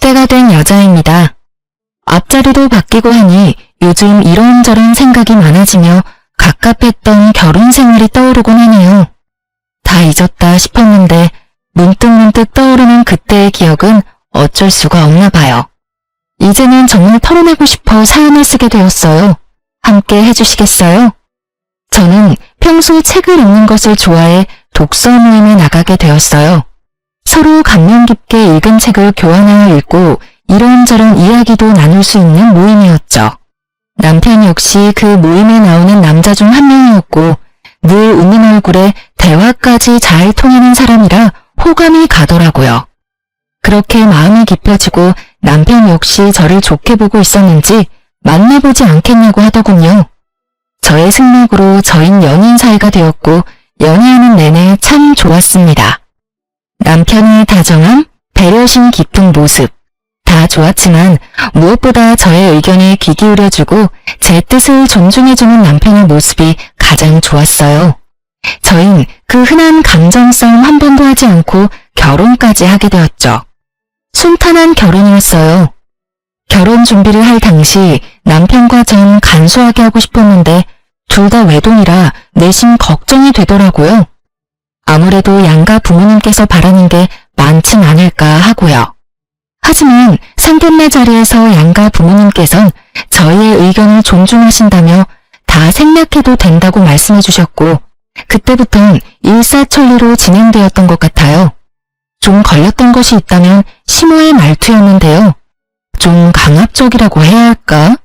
40대가 된 여자입니다. 앞자리도 바뀌고 하니 요즘 이런저런 생각이 많아지며 갑갑했던 결혼 생활이 떠오르곤 하네요. 다 잊었다 싶었는데 문득문득 떠오르는 그때의 기억은 어쩔 수가 없나 봐요. 이제는 정말 털어내고 싶어 사연을 쓰게 되었어요. 함께 해주시겠어요? 저는 평소 책을 읽는 것을 좋아해 독서 모임에 나가게 되었어요. 서로 감명 깊게 읽은 책을 교환하여 읽고 이런저런 이야기도 나눌 수 있는 모임이었죠. 남편 역시 그 모임에 나오는 남자 중 한 명이었고 늘 웃는 얼굴에 대화까지 잘 통하는 사람이라 호감이 가더라고요. 그렇게 마음이 깊어지고 남편 역시 저를 좋게 보고 있었는지 만나보지 않겠냐고 하더군요. 저의 승낙으로 저흰 연인 사이가 되었고 연애하는 내내 참 좋았습니다. 남편의 다정함, 배려심 깊은 모습 다 좋았지만 무엇보다 저의 의견에 귀 기울여주고 제 뜻을 존중해주는 남편의 모습이 가장 좋았어요. 저흰 그 흔한 감정싸움 한 번도 하지 않고 결혼까지 하게 되었죠. 순탄한 결혼이었어요. 결혼 준비를 할 당시 남편과 전 간소하게 하고 싶었는데 둘 다 외동이라 내심 걱정이 되더라고요. 아무래도 양가 부모님께서 바라는 게 많진 않을까 하고요. 하지만 상견례 자리에서 양가 부모님께선 저희의 의견을 존중하신다며 다 생략해도 된다고 말씀해 주셨고 그때부턴 일사천리로 진행되었던 것 같아요. 좀 걸렸던 것이 있다면 심호의 말투였는데요. 좀 강압적이라고 해야 할까?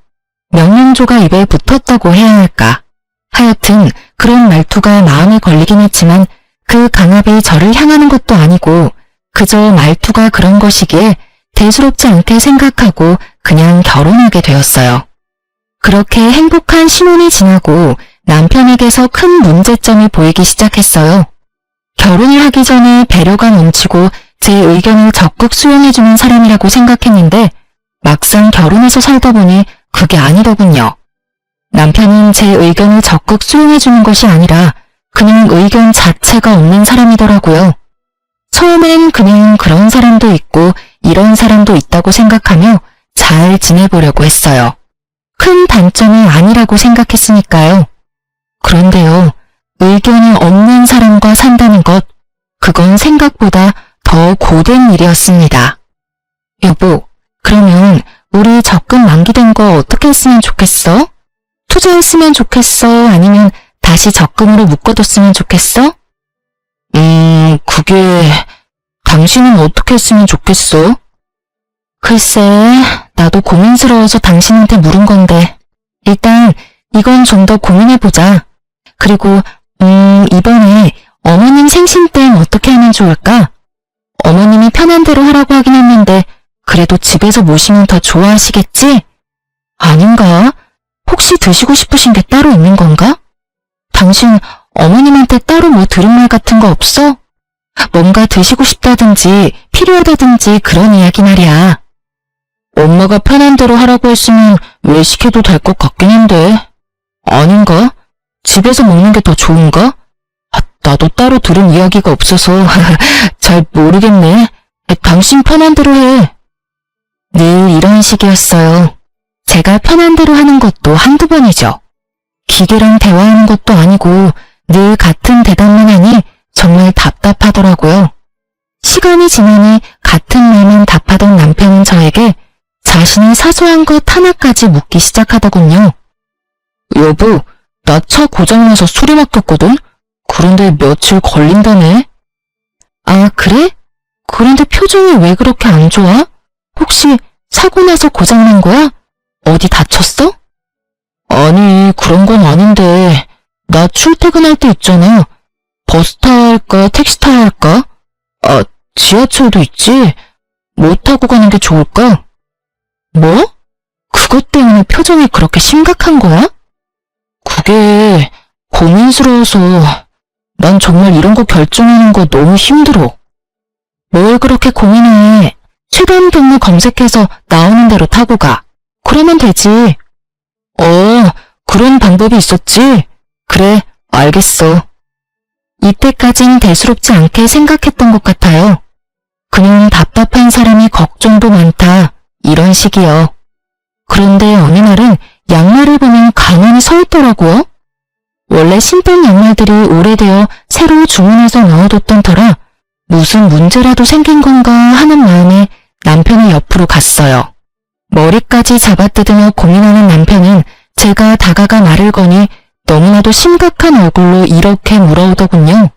명령조가 입에 붙었다고 해야 할까? 하여튼 그런 말투가 마음에 걸리긴 했지만 그 강압이 저를 향하는 것도 아니고 그저 말투가 그런 것이기에 대수롭지 않게 생각하고 그냥 결혼하게 되었어요. 그렇게 행복한 신혼이 지나고 남편에게서 큰 문제점이 보이기 시작했어요. 결혼을 하기 전에 배려가 넘치고 제 의견을 적극 수용해주는 사람이라고 생각했는데 막상 결혼해서 살다 보니 그게 아니더군요. 남편은 제 의견을 적극 수용해주는 것이 아니라 그냥 의견 자체가 없는 사람이더라고요. 처음엔 그냥 그런 사람도 있고 이런 사람도 있다고 생각하며 잘 지내보려고 했어요. 큰 단점이 아니라고 생각했으니까요. 그런데요, 의견이 없는 사람과 산다는 것, 그건 생각보다 더 고된 일이었습니다. 여보, 그러면 우리 적금 만기된 거 어떻게 했으면 좋겠어? 투자했으면 좋겠어? 아니면 다시 적금으로 묶어뒀으면 좋겠어? 그게... 당신은 어떻게 했으면 좋겠어? 글쎄, 나도 고민스러워서 당신한테 물은 건데 일단 이건 좀 더 고민해보자. 그리고 이번에 어머님 생신 땐 어떻게 하면 좋을까? 어머님이 편한 대로 하라고 하긴 했는데 그래도 집에서 모시면 더 좋아하시겠지? 아닌가? 혹시 드시고 싶으신 게 따로 있는 건가? 당신 어머님한테 따로 뭐 들은 말 같은 거 없어? 뭔가 드시고 싶다든지 필요하다든지 그런 이야기 말이야. 엄마가 편한 대로 하라고 했으면 왜 시켜도 될 것 같긴 한데. 아닌가? 집에서 먹는 게 더 좋은가? 나도 따로 들은 이야기가 없어서 잘 모르겠네. 당신 편한 대로 해. 늘 이런 식이었어요. 제가 편한 대로 하는 것도 한두 번이죠. 기계랑 대화하는 것도 아니고 늘 같은 대답만 하니 정말 답답하더라고요. 시간이 지나니 같은 말만 답하던 남편은 저에게 자신이 사소한 것 하나까지 묻기 시작하더군요. 여보, 나 차 고장나서 수리 맡겼거든? 그런데 며칠 걸린다네? 아, 그래? 그런데 표정이 왜 그렇게 안 좋아? 혹시 사고 나서 고장난 거야? 어디 다쳤어? 아니, 그런 건 아닌데 나 출퇴근할 때 있잖아. 버스 타야 할까, 택시 타야 할까? 아, 지하철도 있지? 뭐 타고 가는 게 좋을까? 뭐? 그것 때문에 표정이 그렇게 심각한 거야? 그게 고민스러워서 난 정말 이런 거 결정하는 거 너무 힘들어. 뭘 그렇게 고민해. 최근 경로 검색해서 나오는 대로 타고 가. 그러면 되지. 그런 방법이 있었지? 그래, 알겠어. 이때까진 대수롭지 않게 생각했던 것 같아요. 그냥 답답한 사람이 걱정도 많다. 이런 식이요. 그런데 어느 날은 양말을 보면 가만히 서 있더라고요. 원래 신던 양말들이 오래되어 새로 주문해서 넣어뒀던 터라 무슨 문제라도 생긴 건가 하는 마음에 남편의 옆으로 갔어요. 머리까지 잡아뜯으며 고민하는 남편은 제가 다가가 말을 거니 너무나도 심각한 얼굴로 이렇게 물어오더군요.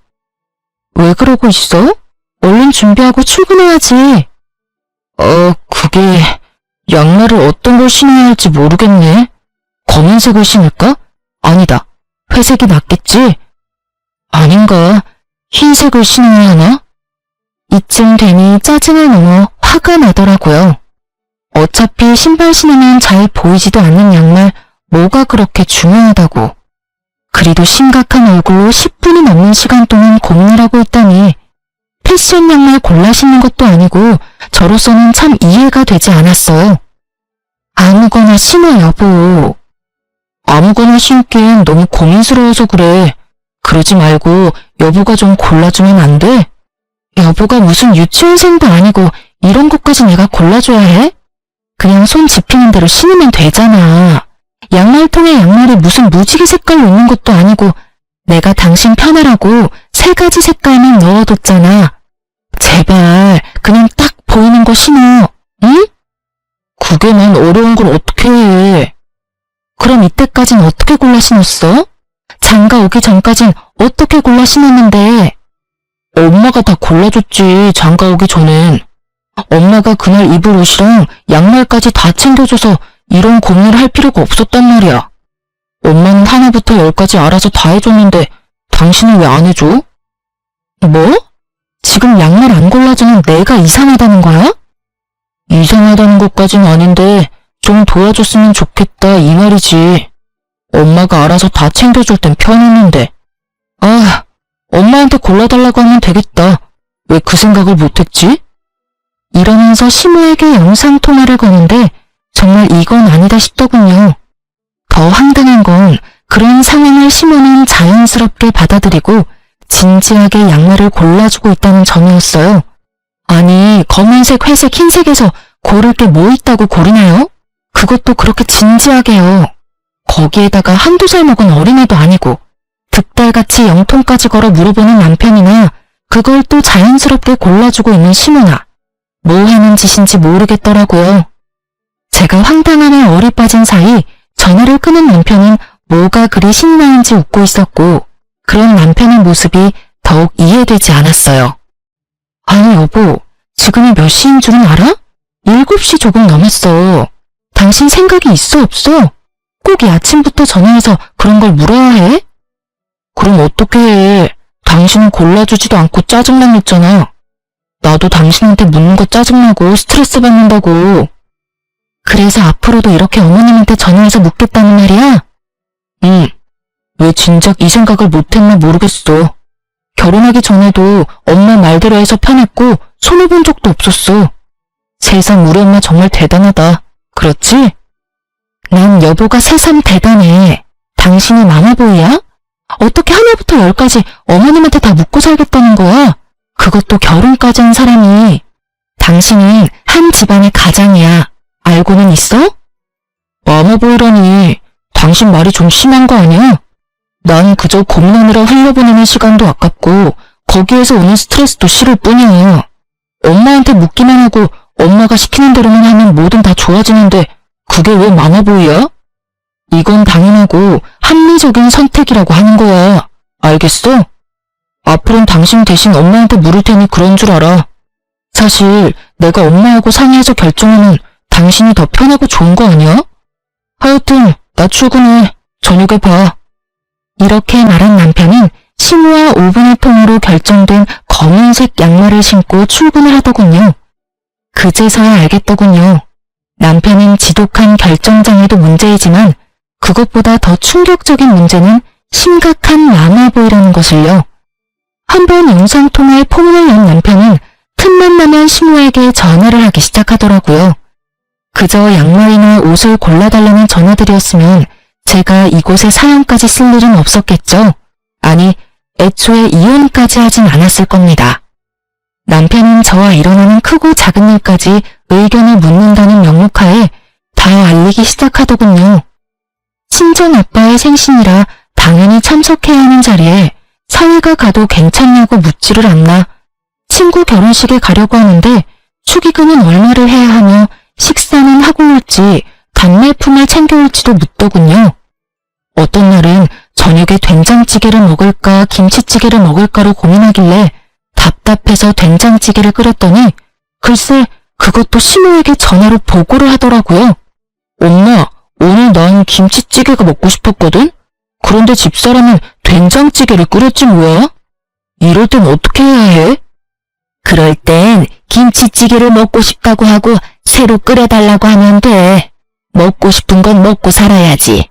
왜 그러고 있어? 얼른 준비하고 출근해야지. 그게 양말을 어떤 걸 신어야 할지 모르겠네. 검은색을 신을까? 아니다. 회색이 낫겠지? 아닌가? 흰색을 신어야 하나? 이쯤 되니 짜증을 넘어 화가 나더라고요. 어차피 신발 신으면 잘 보이지도 않는 양말 뭐가 그렇게 중요하다고. 그리도 심각한 얼굴로 10분이 넘는 시간 동안 고민을 하고 있다니 패션 양말 골라 신는 것도 아니고 저로서는 참 이해가 되지 않았어요. 아무거나 신어 여보. 아무거나 신기엔 너무 고민스러워서 그래. 그러지 말고 여보가 좀 골라주면 안 돼? 여보가 무슨 유치원생도 아니고 이런 것까지 내가 골라줘야 해? 그냥 손 집히는 대로 신으면 되잖아. 양말통에 양말이 무슨 무지개 색깔로 있는 것도 아니고 내가 당신 편하라고 3가지 색깔만 넣어뒀잖아. 제발 그냥 딱 보이는 거 신어. 응? 그게 난 어려운 걸 어떻게 해. 그럼 이때까진 어떻게 골라 신었어? 장가 오기 전까진 어떻게 골라 신었는데? 엄마가 다 골라줬지, 장가 오기 전엔. 엄마가 그날 입을 옷이랑 양말까지 다 챙겨줘서 이런 고민을 할 필요가 없었단 말이야. 엄마는 하나부터 10까지 알아서 다 해줬는데 당신은 왜 안 해줘? 뭐? 지금 양말 안 골라주는 내가 이상하다는 거야? 이상하다는 것까진 아닌데 좀 도와줬으면 좋겠다 이 말이지. 엄마가 알아서 다 챙겨줄 땐 편했는데. 엄마한테 골라달라고 하면 되겠다. 왜 그 생각을 못했지? 이러면서 시모에게 영상통화를 거는데 정말 이건 아니다 싶더군요. 더 황당한 건 그런 상황을 시모는 자연스럽게 받아들이고 진지하게 양말을 골라주고 있다는 점이었어요. 아니, 검은색, 회색, 흰색에서 고를 게 뭐 있다고 고르나요? 그것도 그렇게 진지하게요. 거기에다가 한두 살 먹은 어린애도 아니고 득달같이 영통까지 걸어 물어보는 남편이나 그걸 또 자연스럽게 골라주고 있는 시모나. 뭐 하는 짓인지 모르겠더라고요. 제가 황당함에 얼이 빠진 사이 전화를 끊은 남편은 뭐가 그리 신이 나는지 웃고 있었고 그런 남편의 모습이 더욱 이해되지 않았어요. 아니 여보, 지금이 몇 시인 줄은 알아? 7시 조금 넘었어. 당신 생각이 있어 없어? 꼭 이 아침부터 전화해서 그런 걸 물어야 해? 그럼 어떻게 해? 당신은 골라주지도 않고 짜증만 냈잖아. 나도 당신한테 묻는 거 짜증나고 스트레스 받는다고. 그래서 앞으로도 이렇게 어머님한테 전화해서 묻겠다는 말이야? 응. 왜 진작 이 생각을 못했나 모르겠어. 결혼하기 전에도 엄마 말대로 해서 편했고 손해본 적도 없었어. 세상 우리 엄마 정말 대단하다. 그렇지? 난 여보가 새삼 대단해. 당신이 마마보이야? 어떻게 하나부터 10까지 어머님한테 다 묻고 살겠다는 거야? 그것도 결혼까지 한 사람이. 당신은 한 집안의 가장이야. 알고는 있어? 마마보이라니. 당신 말이 좀 심한 거 아니야? 난 그저 고민하느라 흘려보내는 시간도 아깝고 거기에서 오는 스트레스도 싫을 뿐이야. 엄마한테 묻기만 하고 엄마가 시키는 대로만 하면 뭐든 다 좋아지는데 그게 왜 마마보이야? 이건 당연하고 합리적인 선택이라고 하는 거야. 알겠어? 앞으로는 당신 대신 엄마한테 물을 테니 그런 줄 알아. 사실 내가 엄마하고 상의해서 결정하면 당신이 더 편하고 좋은 거 아니야? 하여튼 나 출근해. 저녁에 봐. 이렇게 말한 남편은 시모와 5분의 통으로 결정된 검은색 양말을 신고 출근을 하더군요. 그제서야 알겠더군요. 남편은 지독한 결정장애도 문제이지만 그것보다 더 충격적인 문제는 심각한 마마보이라는 것을요. 한번 영상통화에 포문을 연 남편은 틈만 나면 시모에게 전화를 하기 시작하더라고요. 그저 양말이나 옷을 골라달라는 전화들이었으면 제가 이곳에 사연까지 쓸 일은 없었겠죠. 아니, 애초에 이혼까지 하진 않았을 겁니다. 남편은 저와 일어나는 크고 작은 일까지 의견을 묻는다는 명목하에 다 알리기 시작하더군요. 친정 아빠의 생신이라 당연히 참석해야 하는 자리에 사위가 가도 괜찮냐고 묻지를 않나 친구 결혼식에 가려고 하는데 축의금은 얼마를 해야 하며 식사는 하고 올지 답례품을 챙겨올지도 묻더군요. 어떤 날은 저녁에 된장찌개를 먹을까 김치찌개를 먹을까로 고민하길래 답답해서 된장찌개를 끓였더니 글쎄 그것도 시모에게 전화로 보고를 하더라고요. 엄마, 오늘 난 김치찌개가 먹고 싶었거든? 그런데 집사람은 된장찌개를 끓였지 뭐야? 이럴 땐 어떻게 해야 해? 그럴 땐 김치찌개를 먹고 싶다고 하고 새로 끓여달라고 하면 돼. 먹고 싶은 건 먹고 살아야지.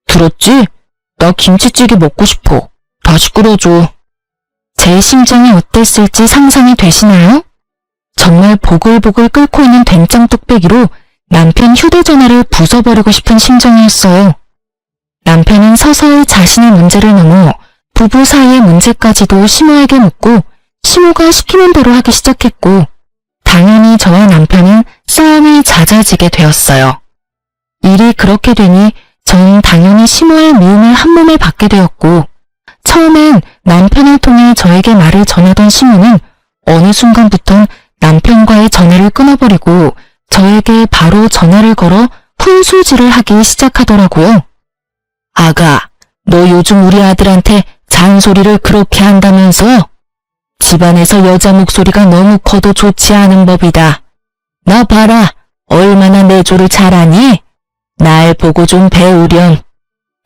들었지? 나 김치찌개 먹고 싶어. 다시 끓여줘. 제 심정이 어땠을지 상상이 되시나요? 정말 보글보글 끓고 있는 된장 뚝배기로 남편 휴대전화를 부숴버리고 싶은 심정이었어요. 남편은 서서히 자신의 문제를 넘어 부부 사이의 문제까지도 시모에게 묻고 시모가 시키는 대로 하기 시작했고 당연히 저와 남편은 싸움이 잦아지게 되었어요. 일이 그렇게 되니 전 당연히 시모의 미움을 한몸에 받게 되었고 처음엔 남편을 통해 저에게 말을 전하던 시모는 어느 순간부턴 남편과의 전화를 끊어버리고 저에게 바로 전화를 걸어 훈수질을 하기 시작하더라고요. 아가, 너 요즘 우리 아들한테 잔소리를 그렇게 한다면서? 집안에서 여자 목소리가 너무 커도 좋지 않은 법이다. 나 봐라, 얼마나 내조를 잘하니? 날 보고 좀 배우렴.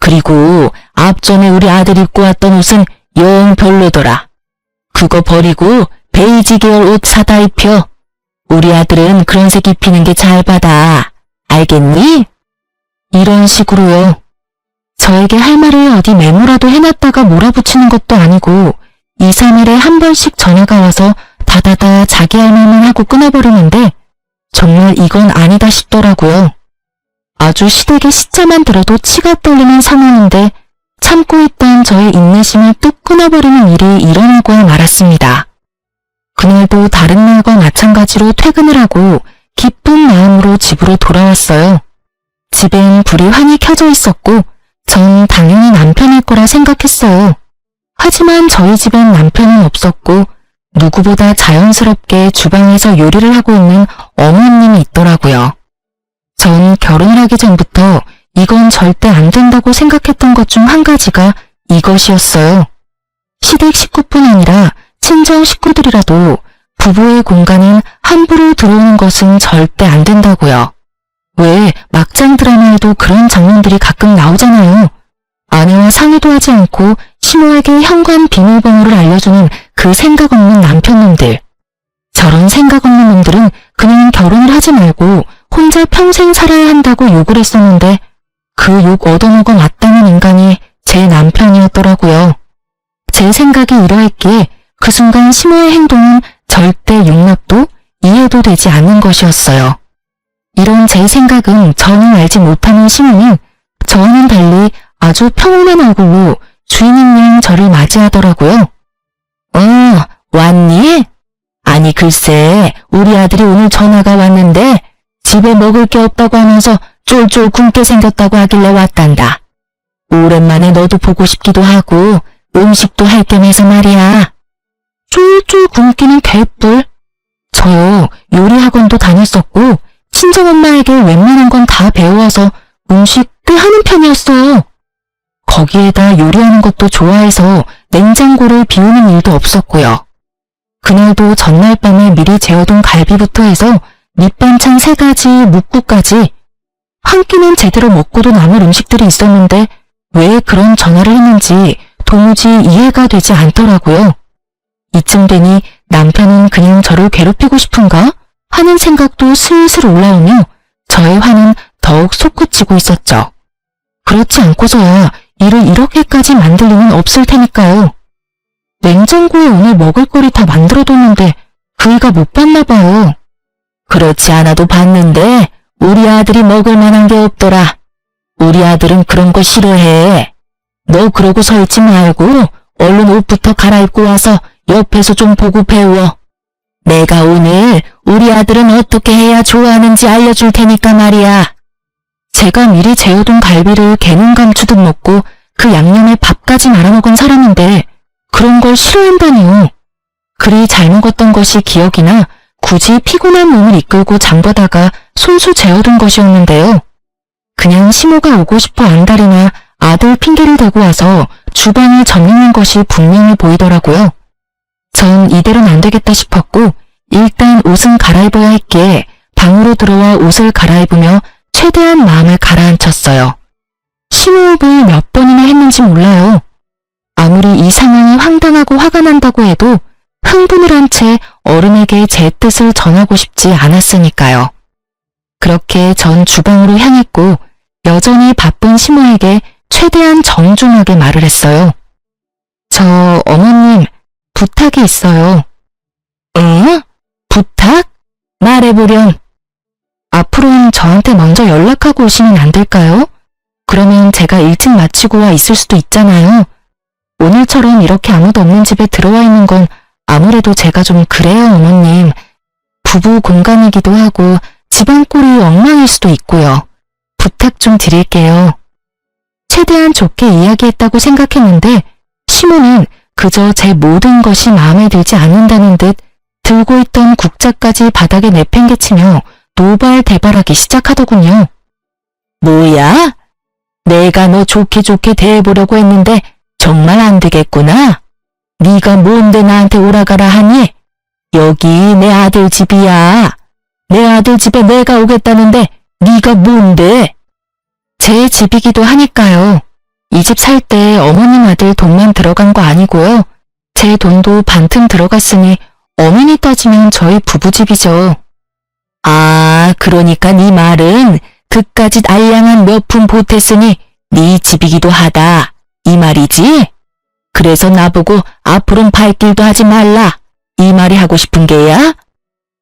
그리고 앞전에 우리 아들 입고 왔던 옷은 영 별로더라. 그거 버리고 베이지 계열 옷 사다 입혀. 우리 아들은 그런 색 입히는 게 잘 받아. 알겠니? 이런 식으로요. 저에게 할 말을 어디 메모라도 해놨다가 몰아붙이는 것도 아니고 2, 3일에 한 번씩 전화가 와서 다다다 자기 할 말만 하고 끊어버리는데 정말 이건 아니다 싶더라고요. 아주 시댁의 시자만 들어도 치가 떨리는 상황인데 참고 있던 저의 인내심을 뚝 끊어버리는 일이 일어나고야 말았습니다. 그날도 다른 날과 마찬가지로 퇴근을 하고 기쁜 마음으로 집으로 돌아왔어요. 집엔 불이 환히 켜져 있었고 전 당연히 남편일 거라 생각했어요. 하지만 저희 집엔 남편은 없었고 누구보다 자연스럽게 주방에서 요리를 하고 있는 어머님이 있더라고요. 전 결혼을 하기 전부터 이건 절대 안 된다고 생각했던 것 중 한 가지가 이것이었어요. 시댁 식구뿐 아니라 친정 식구들이라도 부부의 공간은 함부로 들어오는 것은 절대 안 된다고요. 왜 막장 드라마에도 그런 장면들이 가끔 나오잖아요. 아내와 상의도 하지 않고 시모에게 현관 비밀번호를 알려주는 그 생각 없는 남편놈들. 저런 생각 없는 놈들은 그냥 결혼을 하지 말고 혼자 평생 살아야 한다고 욕을 했었는데 그 욕 얻어먹어 마땅한 인간이 제 남편이었더라고요. 제 생각이 이러했기에 그 순간 시모의 행동은 절대 용납도 이해도 되지 않는 것이었어요. 이런 제 생각은 전혀 알지 못하는 시모는 저와는 달리 아주 평온한 얼굴로 주인인 양 저를 맞이하더라고요. 왔니? 아니 글쎄 우리 아들이 오늘 전화가 왔는데 집에 먹을 게 없다고 하면서 쫄쫄 굶게 생겼다고 하길래 왔단다. 오랜만에 너도 보고 싶기도 하고 음식도 할 겸 해서 말이야. 쫄쫄 굶기는 개뿔. 저요 요리학원도 다녔었고 친정엄마에게 웬만한 건 다 배워와서 음식 꽤 하는 편이었어요. 거기에다 요리하는 것도 좋아해서 냉장고를 비우는 일도 없었고요. 그날도 전날 밤에 미리 재워둔 갈비부터 해서 밑반찬 3가지, 묵국까지 한 끼는 제대로 먹고도 남을 음식들이 있었는데 왜 그런 전화를 했는지 도무지 이해가 되지 않더라고요. 이쯤 되니 남편은 그냥 저를 괴롭히고 싶은가 하는 생각도 슬슬 올라오며 저의 화는 더욱 솟구치고 있었죠. 그렇지 않고서야 일을 이렇게까지 만들 리는 없을 테니까요. 냉장고에 오늘 먹을거리 다 만들어뒀는데 그이가 못 봤나 봐요. 그렇지 않아도 봤는데 우리 아들이 먹을 만한 게 없더라. 우리 아들은 그런 거 싫어해. 너 그러고 서 있지 말고 얼른 옷부터 갈아입고 와서 옆에서 좀 보고 배워. 내가 오늘 우리 아들은 어떻게 해야 좋아하는지 알려줄 테니까 말이야. 제가 미리 재워둔 갈비를 개눈 감추듯 먹고 그 양념에 밥까지 말아먹은 사람인데 그런 걸 싫어한다니요. 그리 잘 먹었던 것이 기억이나 굳이 피곤한 몸을 이끌고 장보다가 손수 재워둔 것이었는데요. 그냥 시모가 오고 싶어 안달이나 아들 핑계를 대고 와서 주방을 점령한 것이 분명히 보이더라고요. 전 이대로는 안 되겠다 싶었고 일단 옷은 갈아입어야 했기에 방으로 들어와 옷을 갈아입으며 최대한 마음을 가라앉혔어요. 심호흡을 몇 번이나 했는지 몰라요. 아무리 이 상황이 황당하고 화가 난다고 해도 흥분을 한 채 어른에게 제 뜻을 전하고 싶지 않았으니까요. 그렇게 전 주방으로 향했고 여전히 바쁜 시모에게 최대한 정중하게 말을 했어요. 저 어머님 부탁이 있어요. 응? 부탁? 말해보렴. 앞으로는 저한테 먼저 연락하고 오시면 안 될까요? 그러면 제가 일찍 마치고 와 있을 수도 있잖아요. 오늘처럼 이렇게 아무도 없는 집에 들어와 있는 건 아무래도 제가 좀 그래요, 어머님. 부부 공간이기도 하고 집안 꼴이 엉망일 수도 있고요. 부탁 좀 드릴게요. 최대한 좋게 이야기했다고 생각했는데 시모는 그저 제 모든 것이 마음에 들지 않는다는 듯 들고 있던 국자까지 바닥에 내팽개치며 노발대발하기 시작하더군요. 뭐야? 내가 너 좋게 대해보려고 했는데 정말 안 되겠구나. 네가 뭔데 나한테 오라가라 하니? 여기 내 아들 집이야. 내 아들 집에 내가 오겠다는데 네가 뭔데? 제 집이기도 하니까요. 이 집 살 때 어머님 아들 돈만 들어간 거 아니고요. 제 돈도 반틈 들어갔으니 엄연히 따지면 저희 부부집이죠. 아, 그러니까 네 말은 그까짓 알량한 몇 푼 보탰으니 네 집이기도 하다. 이 말이지? 그래서 나보고 앞으로는 발길도 하지 말라. 이 말이 하고 싶은 게야?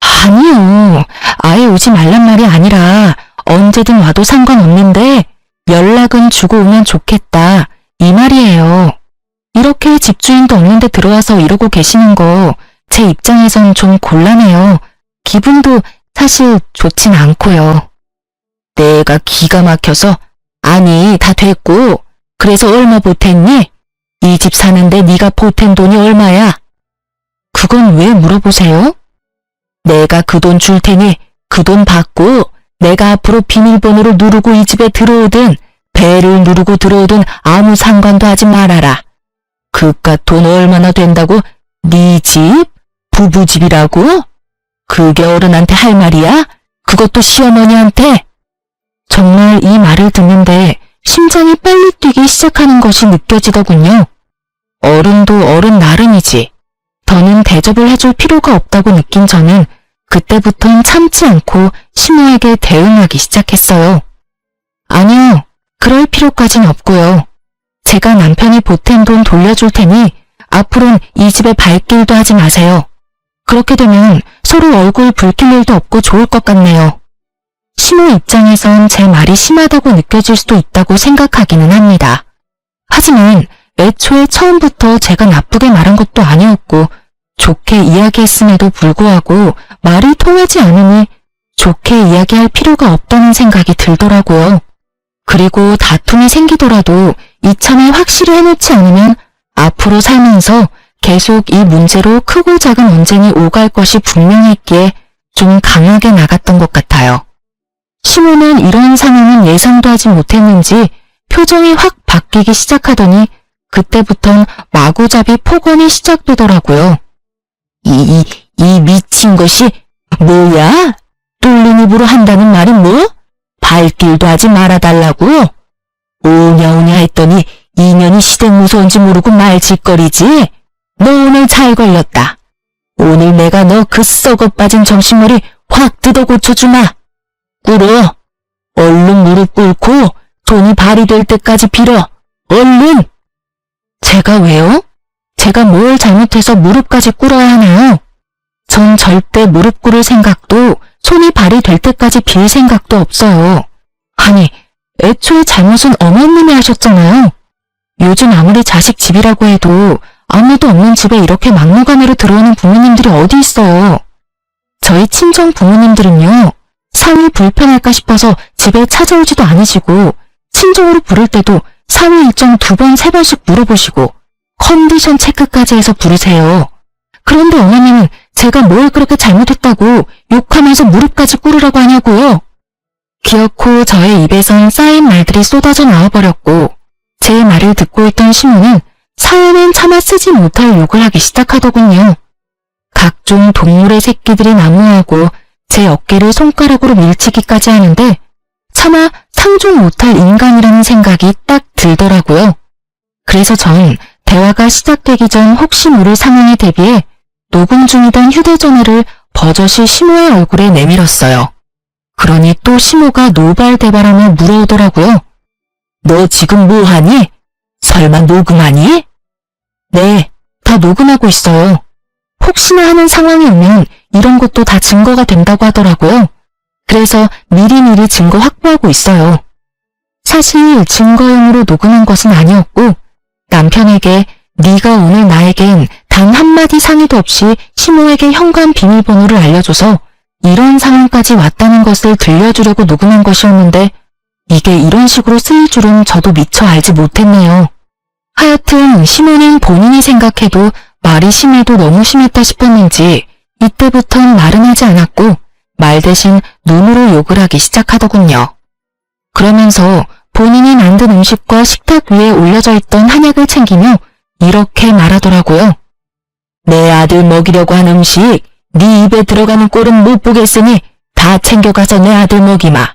아니요. 아예 오지 말란 말이 아니라 언제든 와도 상관없는데 연락은 주고 오면 좋겠다. 이 말이에요. 이렇게 집주인도 없는데 들어와서 이러고 계시는 거 제 입장에선 좀 곤란해요. 기분도 사실 좋진 않고요. 내가 기가 막혀서 아니 다 됐고 그래서 얼마 보탰니? 이 집 사는데 네가 보탠 돈이 얼마야? 그건 왜 물어보세요? 내가 그 돈 줄 테니 그 돈 받고 내가 앞으로 비밀번호를 누르고 이 집에 들어오든 배를 누르고 들어오든 아무 상관도 하지 말아라. 그깟 돈 얼마나 된다고? 네 집? 부부집이라고? 그게 어른한테 할 말이야? 그것도 시어머니한테? 정말 이 말을 듣는데 심장이 빨리 뛰기 시작하는 것이 느껴지더군요. 어른도 어른 나름이지. 더는 대접을 해줄 필요가 없다고 느낀 저는 그때부턴 참지 않고 시모에게 대응하기 시작했어요. 아니요, 그럴 필요까진 없고요. 제가 남편이 보탠 돈 돌려줄 테니 앞으론 이 집에 발길도 하지 마세요. 그렇게 되면 서로 얼굴 붉힐 일도 없고 좋을 것 같네요. 시모 입장에선 제 말이 심하다고 느껴질 수도 있다고 생각하기는 합니다. 하지만 애초에 처음부터 제가 나쁘게 말한 것도 아니었고 좋게 이야기했음에도 불구하고 말이 통하지 않으니 좋게 이야기할 필요가 없다는 생각이 들더라고요. 그리고 다툼이 생기더라도 이참에 확실히 해놓지 않으면 앞으로 살면서 계속 이 문제로 크고 작은 언쟁이 오갈 것이 분명했기에 좀 강하게 나갔던 것 같아요. 시모는 이런 상황은 예상도 하지 못했는지 표정이 확 바뀌기 시작하더니 그때부턴 마구잡이 폭언이 시작되더라고요. 이 미친 것이 뭐야? 뚫린 입으로 한다는 말이 뭐? 발길도 하지 말아달라고? 오냐오냐 했더니 이년이 시댁 무서운지 모르고 말짓거리지? 너 오늘 잘 걸렸다. 오늘 내가 너 그 썩어 빠진 정신머리 확 뜯어 고쳐주마. 꿇어. 얼른 무릎 꿇고 돈이 발이 될 때까지 빌어. 얼른. 제가 왜요? 제가 뭘 잘못해서 무릎까지 꿇어야 하나요? 전 절대 무릎 꿇을 생각도 손이 발이 될 때까지 빌 생각도 없어요. 아니, 애초에 잘못은 어머님이 하셨잖아요. 요즘 아무리 자식 집이라고 해도 아무도 없는 집에 이렇게 막무가내로 들어오는 부모님들이 어디 있어요. 친정 부모님들은요, 상이 불편할까 싶어서 집에 찾아오지도 않으시고, 친정으로 부를 때도 상위 일정 2번, 3번씩 물어보시고, 컨디션 체크까지 해서 부르세요. 그런데 어머님은 제가 뭘 그렇게 잘못했다고 욕하면서 무릎까지 꿇으라고 하냐고요. 기어코 저의 입에선 쌓인 말들이 쏟아져 나와버렸고, 제 말을 듣고 있던 시모는 사연은 차마 쓰지 못할 욕을 하기 시작하더군요. 각종 동물의 새끼들이 난무하고 제 어깨를 손가락으로 밀치기까지 하는데 차마 상종 못할 인간이라는 생각이 딱 들더라고요. 그래서 전 대화가 시작되기 전 혹시 모를 상황에 대비해 녹음 중이던 휴대전화를 버젓이 시모의 얼굴에 내밀었어요. 그러니 또 시모가 노발대발하며 물어오더라고요. 너 지금 뭐하니? 설마 녹음하니? 네, 다 녹음하고 있어요. 혹시나 하는 상황이 오면 이런 것도 다 증거가 된다고 하더라고요. 그래서 미리미리 증거 확보하고 있어요. 사실 증거용으로 녹음한 것은 아니었고 남편에게 네가 오늘 나에겐 단 한마디 상의도 없이 시모에게 현관 비밀번호를 알려줘서 이런 상황까지 왔다는 것을 들려주려고 녹음한 것이었는데 이게 이런 식으로 쓰일 줄은 저도 미처 알지 못했네요. 하여튼 시모는 본인이 생각해도 말이 심해도 너무 심했다 싶었는지 이때부턴 말은 하지 않았고 말 대신 눈으로 욕을 하기 시작하더군요. 그러면서 본인이 만든 음식과 식탁 위에 올려져 있던 한약을 챙기며 이렇게 말하더라고요. 내 아들 먹이려고 한 음식 네 입에 들어가는 꼴은 못 보겠으니 다 챙겨가서 내 아들 먹이마.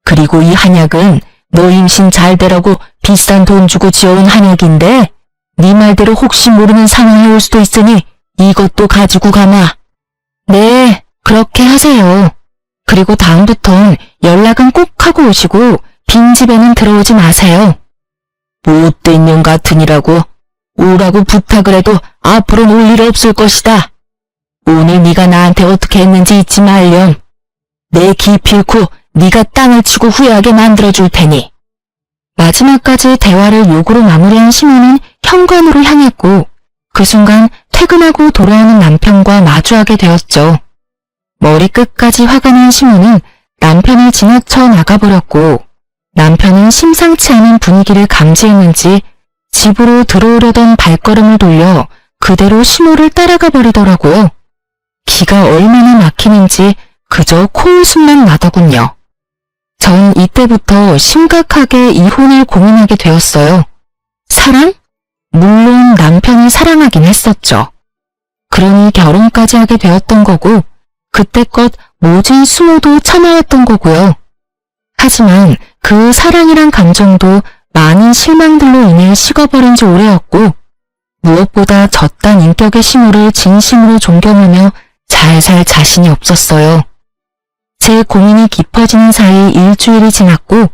그리고 이 한약은 너 임신 잘 되라고 비싼 돈 주고 지어온 한약인데 네 말대로 혹시 모르는 상황이 올 수도 있으니 이것도 가지고 가마. 네, 그렇게 하세요. 그리고 다음부턴 연락은 꼭 하고 오시고 빈집에는 들어오지 마세요. 못된 년 같으니라고 오라고 부탁을 해도 앞으로는 올 일 없을 것이다. 오늘 네가 나한테 어떻게 했는지 잊지 말렴. 내 기필코 네가 땅을 치고 후회하게 만들어줄 테니. 마지막까지 대화를 욕으로 마무리한 시모는 현관으로 향했고 그 순간 퇴근하고 돌아오는 남편과 마주하게 되었죠. 머리끝까지 화가 난 시모는 남편을 지나쳐 나가버렸고 남편은 심상치 않은 분위기를 감지했는지 집으로 들어오려던 발걸음을 돌려 그대로 시모를 따라가 버리더라고요. 기가 얼마나 막히는지 그저 코웃음만 나더군요. 전 이때부터 심각하게 이혼을 고민하게 되었어요. 사랑? 물론 남편을 사랑하긴 했었죠. 그러니 결혼까지 하게 되었던 거고 그때껏 모진 수모도 참아왔던 거고요. 하지만 그 사랑이란 감정도 많은 실망들로 인해 식어버린 지 오래였고 무엇보다 저딴 인격의 시모를 진심으로 존경하며 잘 살 자신이 없었어요. 제 고민이 깊어지는 사이 일주일이 지났고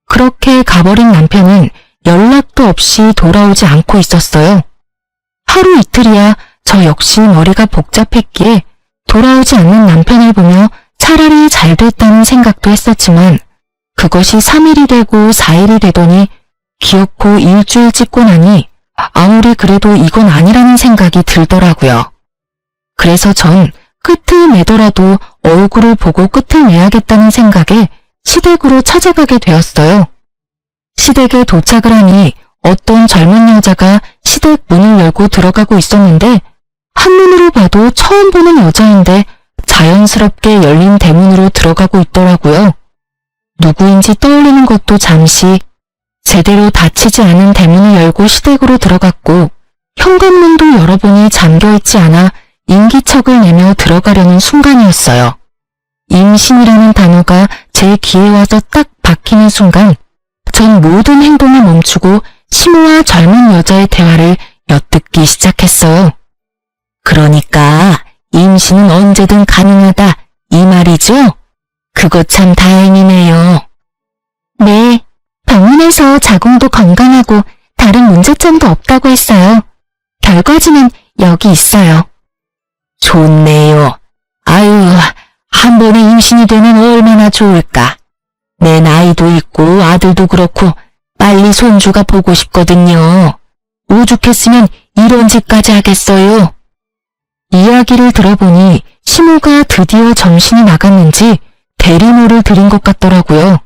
그렇게 가버린 남편은 연락도 없이 돌아오지 않고 있었어요. 하루 이틀이야 저 역시 머리가 복잡했기에 돌아오지 않는 남편을 보며 차라리 잘 됐다는 생각도 했었지만 그것이 3일이 되고 4일이 되더니 기어코 일주일 찍고 나니 아무리 그래도 이건 아니라는 생각이 들더라고요. 그래서 전 끝을 내더라도 얼굴을 보고 끝을 내야겠다는 생각에 시댁으로 찾아가게 되었어요. 시댁에 도착을 하니 어떤 젊은 여자가 시댁 문을 열고 들어가고 있었는데 한눈으로 봐도 처음 보는 여자인데 자연스럽게 열린 대문으로 들어가고 있더라고요. 누구인지 떠올리는 것도 잠시 제대로 닫히지 않은 대문을 열고 시댁으로 들어갔고 현관문도 열어보니 잠겨있지 않아 인기척을 내며 들어가려는 순간이었어요. 임신이라는 단어가 제 귀에 와서 딱 박히는 순간 전 모든 행동을 멈추고 시모와 젊은 여자의 대화를 엿듣기 시작했어요. 그러니까 임신은 언제든 가능하다 이 말이죠? 그거 참 다행이네요. 네, 병원에서 자궁도 건강하고 다른 문제점도 없다고 했어요. 결과지는 여기 있어요. 좋네요. 아유, 한 번에 임신이 되면 얼마나 좋을까. 내 나이도 있고 아들도 그렇고 빨리 손주가 보고 싶거든요. 오죽했으면 이런 짓까지 하겠어요. 이야기를 들어보니 시모가 드디어 정신이 나갔는지 대리모를 들인 것 같더라고요.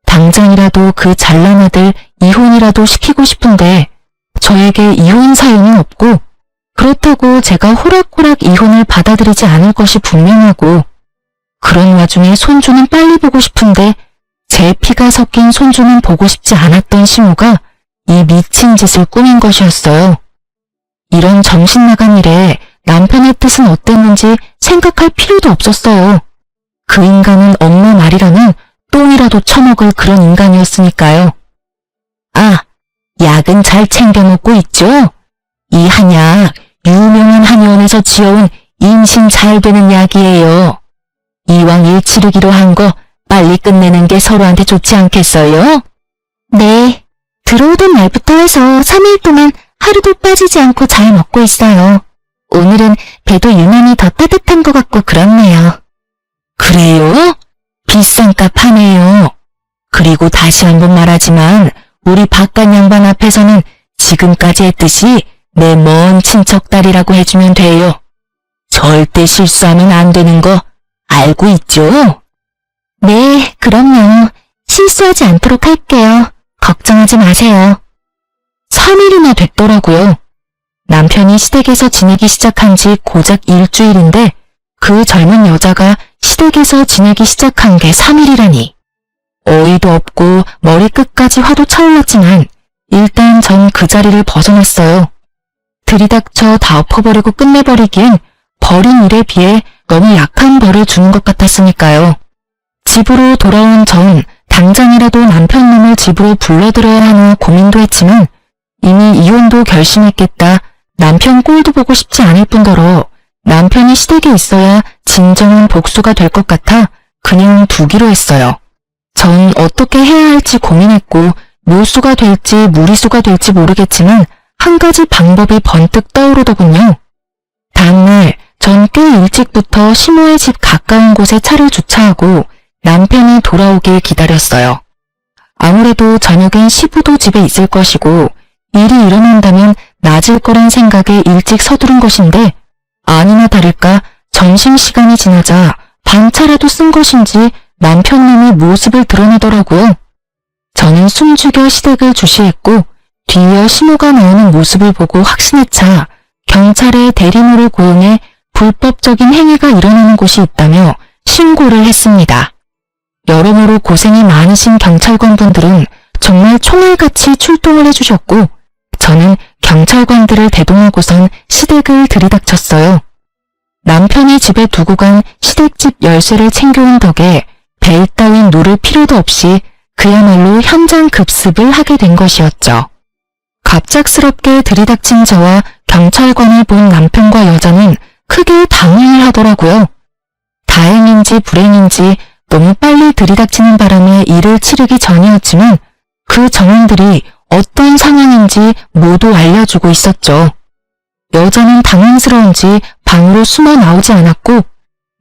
당장이라도 그 잘난 아들 이혼이라도 시키고 싶은데 저에게 이혼 사유는 없고 그렇다고 제가 호락호락 이혼을 받아들이지 않을 것이 분명하고 그런 와중에 손주는 빨리 보고 싶은데 제 피가 섞인 손주는 보고 싶지 않았던 시모가 이 미친 짓을 꾸민 것이었어요. 이런 정신 나간 일에 남편의 뜻은 어땠는지 생각할 필요도 없었어요. 그 인간은 엄마 말이라면 똥이라도 처먹을 그런 인간이었으니까요. 아, 약은 잘 챙겨 먹고 있죠? 이 한약 유명한 한의원에서 지어온 임신 잘 되는 약이에요. 이왕 일 치르기로 한 거 빨리 끝내는 게 서로한테 좋지 않겠어요? 네, 들어오던 날부터 해서 3일 동안 하루도 빠지지 않고 잘 먹고 있어요. 오늘은 배도 유난히 더 따뜻한 것 같고 그렇네요. 그래요? 비싼 값 하네요. 그리고 다시 한번 말하지만 우리 바깥 양반 앞에서는 지금까지 했듯이 내 먼 친척 딸이라고 해주면 돼요. 절대 실수하면 안 되는 거 알고 있죠? 네, 그럼요. 실수하지 않도록 할게요. 걱정하지 마세요. 3일이나 됐더라고요. 남편이 시댁에서 지내기 시작한 지 고작 일주일인데 그 젊은 여자가 시댁에서 지내기 시작한 게 3일이라니. 어이도 없고 머리끝까지 화도 차올랐지만 일단 전 그 자리를 벗어났어요. 들이닥쳐 다 엎어버리고 끝내버리기엔 벌인 일에 비해 너무 약한 벌을 주는 것 같았으니까요. 집으로 돌아온 전 당장이라도 남편 놈을 집으로 불러들여야 하나 고민도 했지만 이미 이혼도 결심했겠다. 남편 꼴도 보고 싶지 않을 뿐더러 남편이 시댁에 있어야 진정한 복수가 될 것 같아 그냥 두기로 했어요. 전 어떻게 해야 할지 고민했고 묘수가 될지 무리수가 될지 모르겠지만 한 가지 방법이 번뜩 떠오르더군요. 다음날 전 꽤 일찍부터 시모의 집 가까운 곳에 차를 주차하고 남편이 돌아오길 기다렸어요. 아무래도 저녁엔 시부도 집에 있을 것이고 일이 일어난다면 낮을 거란 생각에 일찍 서두른 것인데 아니나 다를까 점심시간이 지나자 반차라도 쓴 것인지 남편놈이 모습을 드러내더라고요. 저는 숨죽여 시댁을 주시했고 뒤이어 시모가 나오는 모습을 보고 확신에 차 경찰에 대리모를 고용해 불법적인 행위가 일어나는 곳이 있다며 신고를 했습니다. 여러모로 고생이 많으신 경찰관분들은 정말 총알같이 출동을 해주셨고 저는 경찰관들을 대동하고선 시댁을 들이닥쳤어요. 남편이 집에 두고 간 시댁집 열쇠를 챙겨온 덕에 벨 따윈 누를 필요도 없이 그야말로 현장 급습을 하게 된 것이었죠. 갑작스럽게 들이닥친 저와 경찰관을 본 남편과 여자는 크게 당황을 하더라고요. 다행인지 불행인지 너무 빨리 들이닥치는 바람에 일을 치르기 전이었지만 그 정황들이 어떤 상황인지 모두 알려주고 있었죠. 여자는 당황스러운지 방으로 숨어 나오지 않았고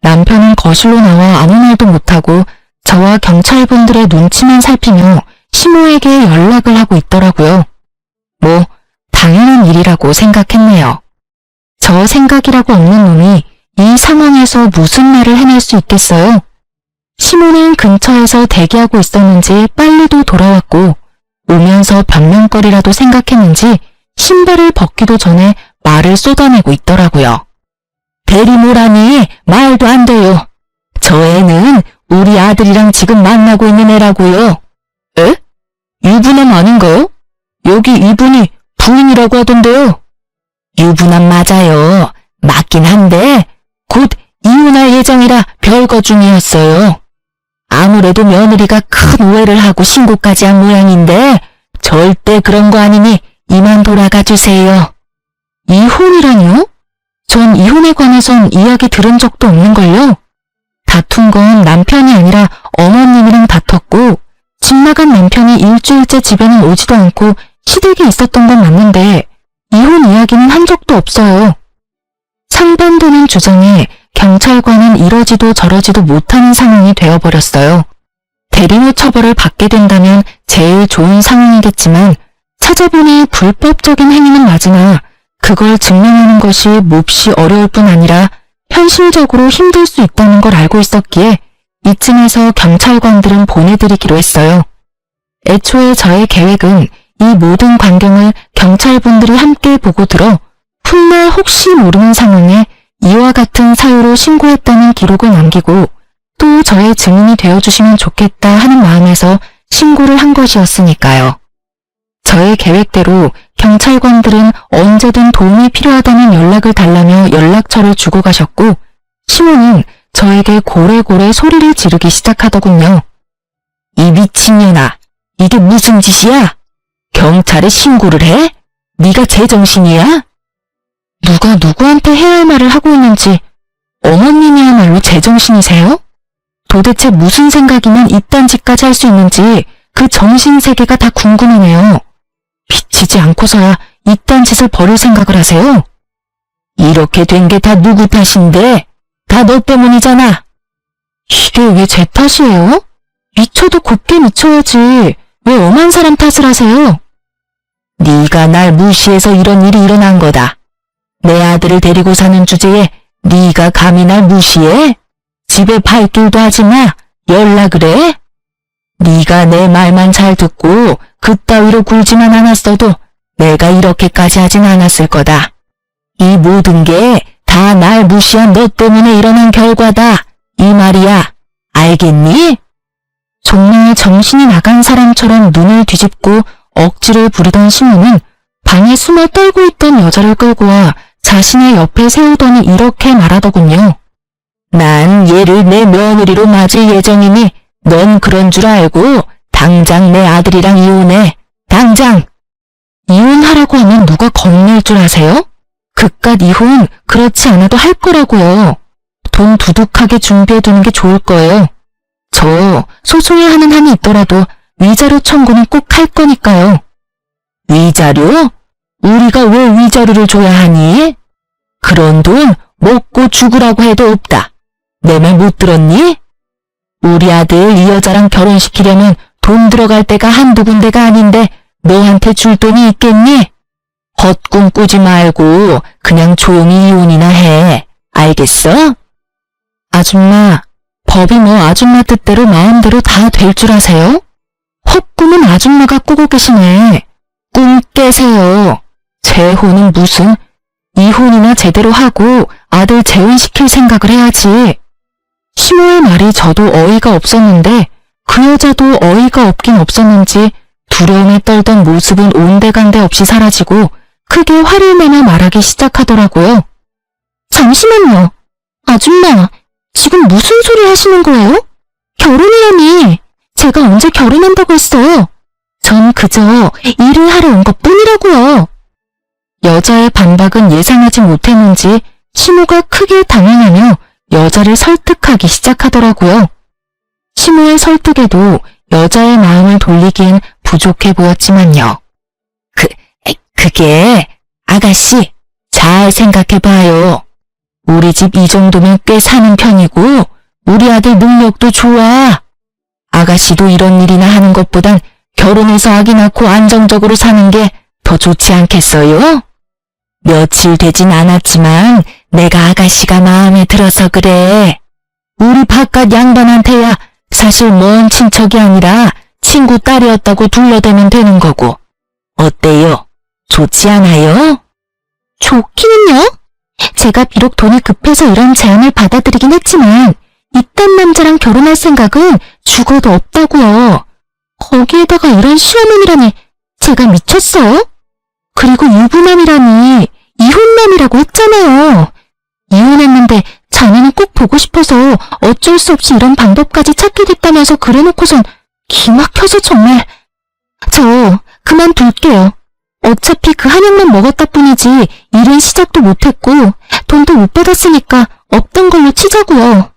남편은 거실로 나와 아무 말도 못하고 저와 경찰분들의 눈치만 살피며 시모에게 연락을 하고 있더라고요. 뭐 당연한 일이라고 생각했네요. 저 생각이라고 없는 놈이 이 상황에서 무슨 말을 해낼 수 있겠어요? 시모는 근처에서 대기하고 있었는지 빨리도 돌아왔고 오면서 변명거리라도 생각했는지 신발을 벗기도 전에 말을 쏟아내고 있더라고요. 대리모라니 말도 안 돼요. 저 애는 우리 아들이랑 지금 만나고 있는 애라고요. 에? 유부남 아닌가요? 여기 이분이 부인이라고 하던데요. 유부남 맞아요. 맞긴 한데 곧 이혼할 예정이라 별거 중이었어요. 아무래도 며느리가 큰 오해를 하고 신고까지 한 모양인데 절대 그런 거 아니니 이만 돌아가 주세요. 이혼이라니요? 전 이혼에 관해선 이야기 들은 적도 없는걸요. 다툰 건 남편이 아니라 어머님이랑 다퉜고 집 나간 남편이 일주일째 집에는 오지도 않고 시댁에 있었던 건 맞는데 이혼 이야기는 한 적도 없어요. 상반되는 주장에 경찰관은 이러지도 저러지도 못하는 상황이 되어버렸어요. 대리모 처벌을 받게 된다면 제일 좋은 상황이겠지만 찾아보니 불법적인 행위는 맞으나 그걸 증명하는 것이 몹시 어려울 뿐 아니라 현실적으로 힘들 수 있다는 걸 알고 있었기에 이쯤에서 경찰관들은 보내드리기로 했어요. 애초에 저의 계획은 이 모든 광경을 경찰분들이 함께 보고 들어 훗날 혹시 모르는 상황에 이와 같은 사유로 신고했다는 기록을 남기고 또 저의 증인이 되어주시면 좋겠다 하는 마음에서 신고를 한 것이었으니까요. 저의 계획대로 경찰관들은 언제든 도움이 필요하다는 연락을 달라며 연락처를 주고 가셨고 시모는 저에게 고래고래 소리를 지르기 시작하더군요. 이 미친년아, 이게 무슨 짓이야? 경찰에 신고를 해? 네가 제정신이야? 누가 누구한테 해야 할 말을 하고 있는지 어머님이야말로 제정신이세요? 도대체 무슨 생각이면 이딴 짓까지 할 수 있는지 그 정신세계가 다 궁금하네요. 비치지 않고서야 이딴 짓을 벌일 생각을 하세요? 이렇게 된 게 다 누구 탓인데? 다 너 때문이잖아. 이게 왜 제 탓이에요? 미쳐도 곱게 미쳐야지. 왜 엄한 사람 탓을 하세요? 네가 날 무시해서 이런 일이 일어난 거다. 내 아들을 데리고 사는 주제에 네가 감히 날 무시해? 집에 발길도 하지 마. 연락을 해? 네가 내 말만 잘 듣고 그따위로 굴지만 않았어도 내가 이렇게까지 하진 않았을 거다. 이 모든 게 다 날 무시한 너 때문에 일어난 결과다. 이 말이야. 알겠니? 정말 정신이 나간 사람처럼 눈을 뒤집고 억지를 부리던 시모는 방에 숨어 떨고 있던 여자를 끌고 와 자신의 옆에 세우더니 이렇게 말하더군요. 난 얘를 내 며느리로 맞을 예정이니 넌 그런 줄 알고 당장 내 아들이랑 이혼해. 당장! 이혼하라고 하면 누가 겁낼 줄 아세요? 그깟 이혼 그렇지 않아도 할 거라고요. 돈 두둑하게 준비해두는 게 좋을 거예요. 저 소송에 하는 한이 있더라도 위자료 청구는 꼭 할 거니까요. 위자료? 우리가 왜 위자료를 줘야 하니? 그런 돈 먹고 죽으라고 해도 없다. 내 말 못 들었니? 우리 아들 이 여자랑 결혼시키려면 돈 들어갈 데가 한두 군데가 아닌데 너한테 줄 돈이 있겠니? 헛꿈 꾸지 말고 그냥 조용히 이혼이나 해. 알겠어? 아줌마, 법이 뭐 아줌마 뜻대로 마음대로 다 될 줄 아세요? 헛꿈은 아줌마가 꾸고 계시네. 꿈 깨세요. 재혼은 무슨, 이혼이나 제대로 하고 아들 재혼시킬 생각을 해야지. 시모의 말이 저도 어이가 없었는데 그 여자도 어이가 없긴 없었는지 두려움에 떨던 모습은 온데간데 없이 사라지고 크게 화를 내며 말하기 시작하더라고요. 잠시만요. 아줌마, 지금 무슨 소리 하시는 거예요? 결혼이라니. 제가 언제 결혼한다고 했어요? 전 그저 일을 하러 온 것뿐이라고요. 여자의 반박은 예상하지 못했는지 시모가 크게 당황하며 여자를 설득하기 시작하더라고요. 시모의 설득에도 여자의 마음을 돌리기엔 부족해 보였지만요. 그게 아가씨 잘 생각해봐요. 우리 집 이 정도면 꽤 사는 편이고 우리 아들 능력도 좋아. 아가씨도 이런 일이나 하는 것보단 결혼해서 아기 낳고 안정적으로 사는 게 더 좋지 않겠어요? 며칠 되진 않았지만 내가 아가씨가 마음에 들어서 그래. 우리 바깥 양반한테야 사실 먼 친척이 아니라 친구 딸이었다고 둘러대면 되는 거고. 어때요? 좋지 않아요? 좋기는요? 제가 비록 돈이 급해서 이런 제안을 받아들이긴 했지만 이딴 남자랑 결혼할 생각은 죽어도 없다고요. 거기에다가 이런 시어머니라니 제가 미쳤어요? 그리고 유부남이라니 이혼남이라고 했잖아요. 이혼했는데 자네는 꼭 보고 싶어서 어쩔 수 없이 이런 방법까지 찾게 됐다면서 그래놓고선 기막혀서 정말. 저 그만둘게요. 어차피 그 한약만 먹었다 뿐이지 일은 시작도 못했고 돈도 못 받았으니까 없던 걸로 치자고요.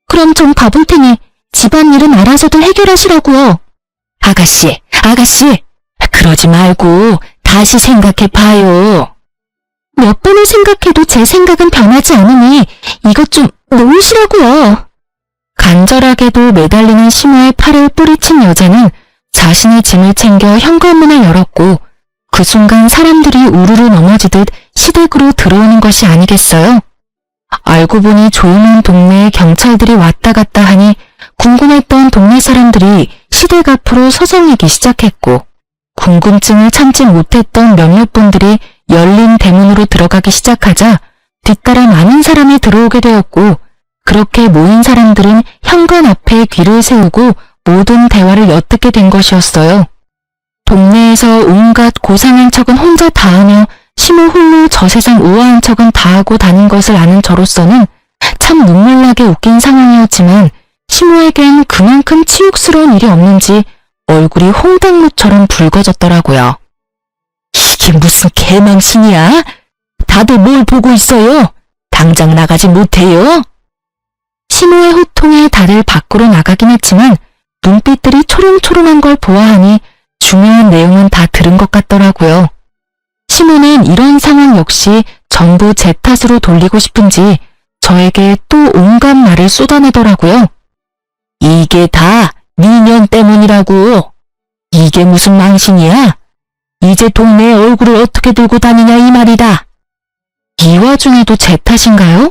그럼 전 가볼 테니 집안일은 알아서들 해결하시라고요. 아가씨, 그러지 말고 다시 생각해봐요. 몇 번을 생각해도 제 생각은 변하지 않으니 이것 좀 놓으시라고요. 간절하게도 매달리는 시모의 팔을 뿌리친 여자는 자신의 짐을 챙겨 현관문을 열었고 그 순간 사람들이 우르르 넘어지듯 시댁으로 들어오는 것이 아니겠어요? 알고 보니 조용한 동네에 경찰들이 왔다 갔다 하니 궁금했던 동네 사람들이 시댁 앞으로 서성이기 시작했고, 궁금증을 참지 못했던 몇몇 분들이 열린 대문으로 들어가기 시작하자 뒤따라 많은 사람이 들어오게 되었고, 그렇게 모인 사람들은 현관 앞에 귀를 세우고 모든 대화를 엿듣게 된 것이었어요. 동네에서 온갖 고상한 척은 혼자 다 하며 시모 홀로 저 세상 우아한 척은 다 하고 다닌 것을 아는 저로서는 참 눈물나게 웃긴 상황이었지만, 시모에겐 그만큼 치욕스러운 일이 없는지 얼굴이 홍당무처럼 붉어졌더라고요. 이게 무슨 개망신이야? 다들 뭘 보고 있어요? 당장 나가지 못해요? 시모의 호통에 다들 밖으로 나가긴 했지만 눈빛들이 초롱초롱한 걸 보아하니 중요한 내용은 다 들은 것 같더라고요. 시모는 이런 상황 역시 전부 제 탓으로 돌리고 싶은지 저에게 또 온갖 말을 쏟아내더라고요. 이게 다 니년 때문이라고. 이게 무슨 망신이야? 이제 동네에 얼굴을 어떻게 들고 다니냐 이 말이다. 이 와중에도 제 탓인가요?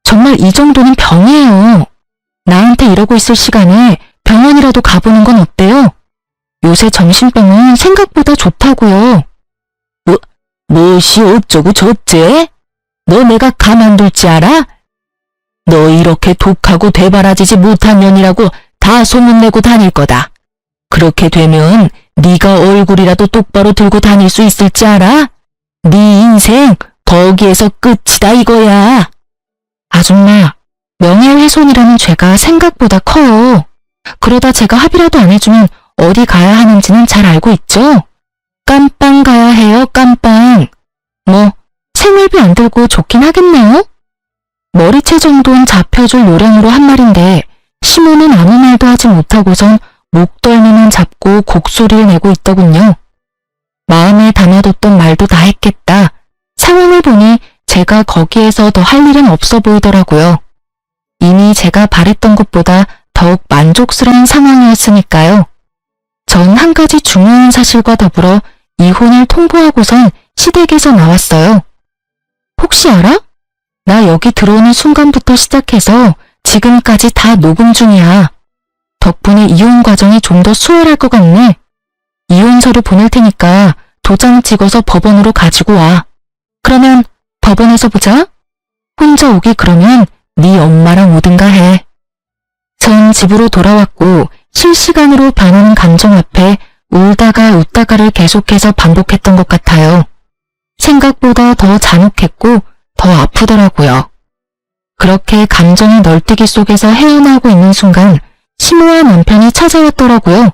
정말 이 정도는 병이에요. 나한테 이러고 있을 시간에 병원이라도 가보는 건 어때요? 요새 정신병은 생각보다 좋다고요. 무엇이 어쩌고 저째? 너 내가 가만둘지 알아? 너 이렇게 독하고 되바라지지 못한 년이라고 다 소문내고 다닐 거다. 그렇게 되면 네가 얼굴이라도 똑바로 들고 다닐 수 있을지 알아? 네 인생 거기에서 끝이다 이거야. 아줌마, 명예훼손이라는 죄가 생각보다 커요. 그러다 제가 합의라도 안 해주면 어디 가야 하는지는 잘 알고 있죠? 깜빵 가야 해요, 깜빵. 뭐 생활비 안 들고 좋긴 하겠네요? 머리채 정도는 잡혀줄 요량으로 한 말인데 시모는 아무 말도 하지 못하고선 목덜미만 잡고 곡소리를 내고 있더군요. 마음에 담아뒀던 말도 다 했겠다. 상황을 보니 제가 거기에서 더 할 일은 없어 보이더라고요. 이미 제가 바랬던 것보다 더욱 만족스러운 상황이었으니까요. 전 한 가지 중요한 사실과 더불어 이혼을 통보하고선 시댁에서 나왔어요. 혹시 알아? 나 여기 들어오는 순간부터 시작해서 지금까지 다 녹음 중이야. 덕분에 이혼 과정이 좀 더 수월할 것 같네. 이혼서를 보낼 테니까 도장 찍어서 법원으로 가지고 와. 그러면 법원에서 보자. 혼자 오기 그러면 네 엄마랑 오든가 해. 전 집으로 돌아왔고 실시간으로 변하는 감정 앞에 울다가 웃다가를 계속해서 반복했던 것 같아요. 생각보다 더 잔혹했고 더 아프더라고요. 그렇게 감정의 널뛰기 속에서 헤어나오고 있는 순간 시모와 남편이 찾아왔더라고요.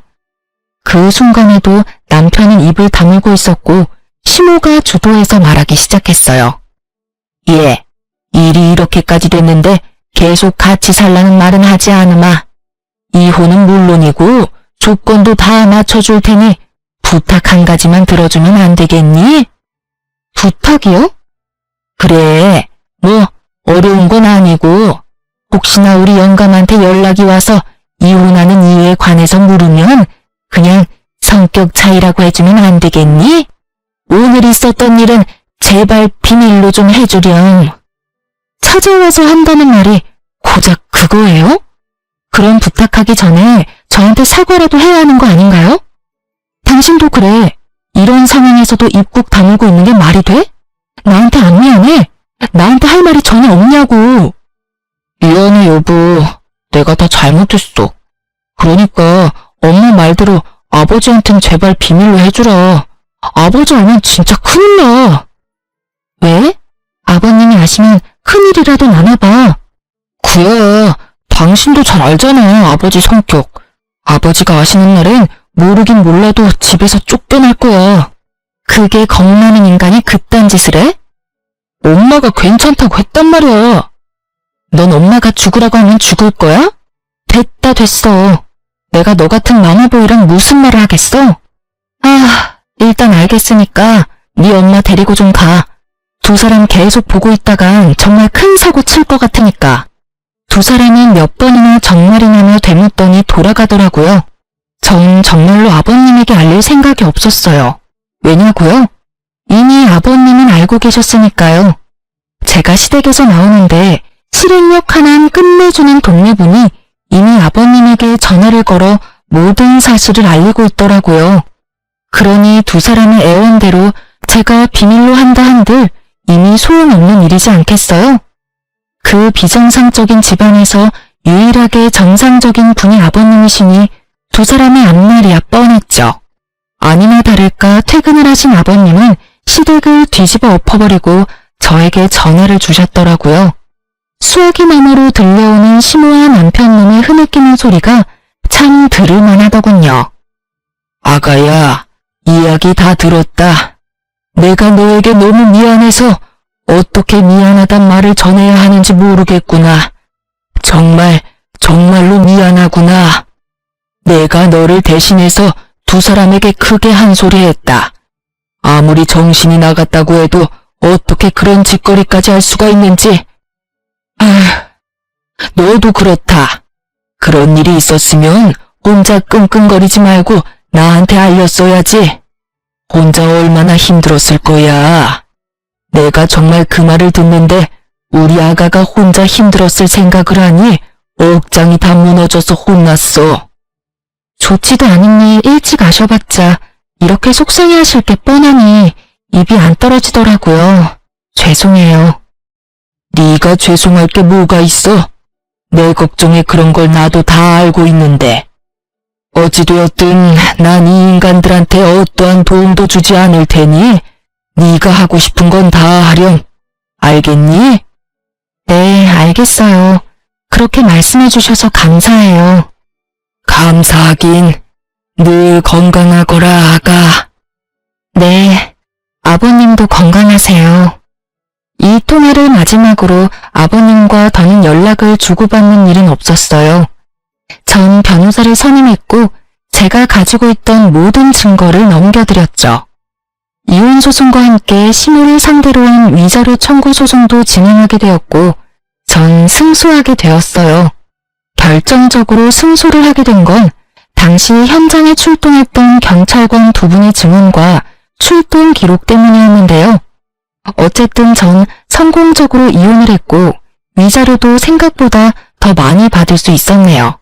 그 순간에도 남편은 입을 다물고 있었고 시모가 주도해서 말하기 시작했어요. 예, 일이 이렇게까지 됐는데 계속 같이 살라는 말은 하지 않으마. 이혼은 물론이고 조건도 다 맞춰줄 테니 부탁 한 가지만 들어주면 안 되겠니? 부탁이요? 그래, 뭐 어려운 건 아니고 혹시나 우리 영감한테 연락이 와서 이혼하는 이유에 관해서 물으면 그냥 성격 차이라고 해주면 안 되겠니? 오늘 있었던 일은 제발 비밀로 좀 해주렴. 찾아와서 한다는 말이 고작 그거예요? 그런 부탁하기 전에 저한테 사과라도 해야 하는 거 아닌가요? 당신도 그래. 이런 상황에서도 입국 다물고 있는 게 말이 돼? 나한테 안 미안해? 나한테 할 말이 전혀 없냐고. 미안해 여보. 내가 다 잘못했어. 그러니까 엄마 말대로 아버지한텐 제발 비밀로 해주라. 아버지 알면 진짜 큰일 나. 왜? 아버님이 아시면 큰일이라도 나나봐. 그야 당신도 잘 알잖아 아버지 성격. 아버지가 아시는 날엔 모르긴 몰라도 집에서 쫓겨날 거야. 그게 겁나는 인간이 그딴 짓을 해? 엄마가 괜찮다고 했단 말이야. 넌 엄마가 죽으라고 하면 죽을 거야? 됐다 됐어. 내가 너 같은 마마보이랑 무슨 말을 하겠어? 일단 알겠으니까 네 엄마 데리고 좀 가. 두 사람 계속 보고 있다간 정말 큰 사고 칠 것 같으니까. 두 사람은 몇 번이나 정말이냐며 되묻더니 돌아가더라고요. 전 정말로 아버님에게 알릴 생각이 없었어요. 왜냐고요? 이미 아버님은 알고 계셨으니까요. 제가 시댁에서 나오는데 실행력 하나는 끝내주는 동네분이 이미 아버님에게 전화를 걸어 모든 사실을 알리고 있더라고요. 그러니 두 사람의 애원대로 제가 비밀로 한다 한들 이미 소용없는 일이지 않겠어요? 그 비정상적인 집안에서 유일하게 정상적인 분이 아버님이시니 두 사람의 앞날이야 뻔했죠. 아니나 다를까 퇴근을 하신 아버님은 시댁을 뒤집어 엎어버리고 저에게 전화를 주셨더라고요. 수화기 너머로 들려오는 심오한 남편놈의 흐느끼는 소리가 참 들을만하더군요. 아가야, 이야기 다 들었다. 내가 너에게 너무 미안해서 어떻게 미안하단 말을 전해야 하는지 모르겠구나. 정말로 미안하구나. 내가 너를 대신해서 두 사람에게 크게 한 소리 했다. 아무리 정신이 나갔다고 해도 어떻게 그런 짓거리까지 할 수가 있는지. 너도 그렇다. 그런 일이 있었으면 혼자 끙끙거리지 말고 나한테 알렸어야지. 혼자 얼마나 힘들었을 거야. 내가 정말 그 말을 듣는데 우리 아가가 혼자 힘들었을 생각을 하니 억장이 다 무너져서 혼났어. 좋지도 않은 일 일찍 아셔봤자 이렇게 속상해하실 게 뻔하니 입이 안 떨어지더라고요. 죄송해요. 네가 죄송할 게 뭐가 있어? 내 걱정에 그런 걸 나도 다 알고 있는데. 어찌되었든 난 이 인간들한테 어떠한 도움도 주지 않을 테니 네가 하고 싶은 건 다 하렴. 알겠니? 네, 알겠어요. 그렇게 말씀해 주셔서 감사해요. 감사하긴. 늘 건강하거라, 아가. 네, 아버님도 건강하세요. 이 통화를 마지막으로 아버님과 더는 연락을 주고받는 일은 없었어요. 전 변호사를 선임했고 제가 가지고 있던 모든 증거를 넘겨드렸죠. 이혼 소송과 함께 시모를 상대로 한 위자료 청구 소송도 진행하게 되었고 전 승소하게 되었어요. 결정적으로 승소를 하게 된 건 당시 현장에 출동했던 경찰관 두 분의 증언과 출동 기록 때문이었는데요. 어쨌든 전 성공적으로 이혼을 했고 위자료도 생각보다 더 많이 받을 수 있었네요.